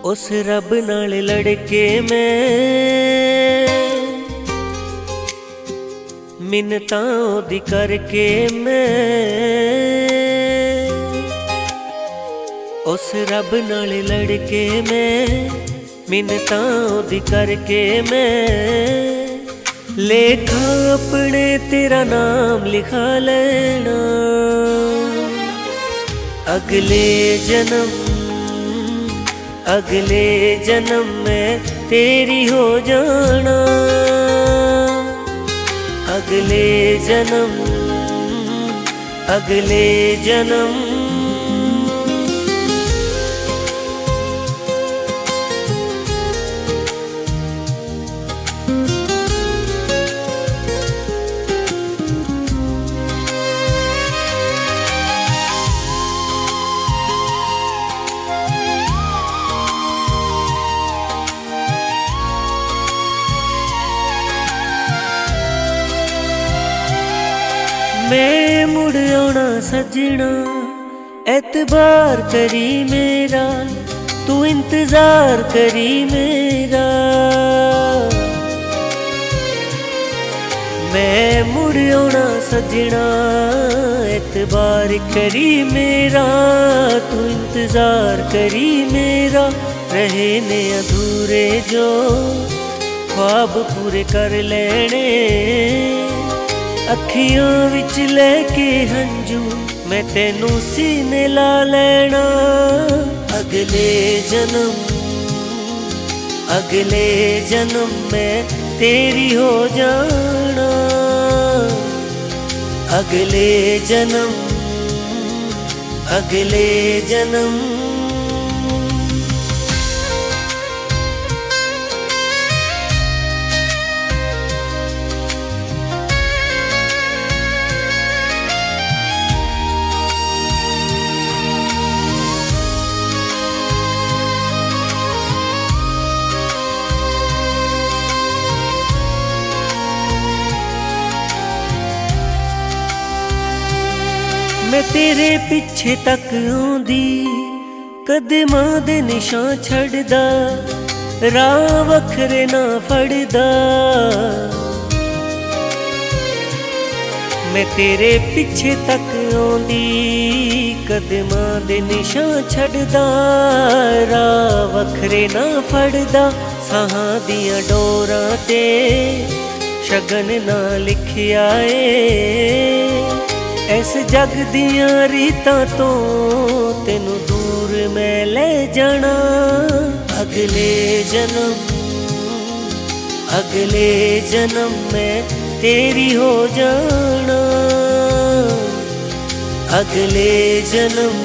उस रब नाल लड़के मैं मिन्नतां ओदी करके मैं उस रब नाल लड़के मैं मिन्नतां ओदी करके मैं लेखा अपने तेरा नाम लिखा लेना अगले जन्म में तेरी हो जाना अगले जन्म मैं मुड़ आना सजना एतबार करी मेरा तू इंतजार करी मेरा मैं मुड़ आना सजना एतबार करी मेरा तू इंतजार करी मेरा रहे ने अधूरे जो ख्वाब पूरे कर लेने अखियां विच लेके हंजू मैं तेनू सीने ला लेना अगले जन्म में तेरी हो जाना अगले जन्म मैं तेरे पिछे तक आउंदी कदमां दे निशान छड़दा राह वखरे ना फड़दा मैं तेरे पिछे तक आउंदी कदमां दे निशान छड़दा राह वखरे ना फड़दा साहां दियां डोरां ते शगन ना लिखिया ए इस जग दियां रीतां तो तेनू दूर मैं ले जाना अगले जन्म में तेरी हो जाना अगले जन्म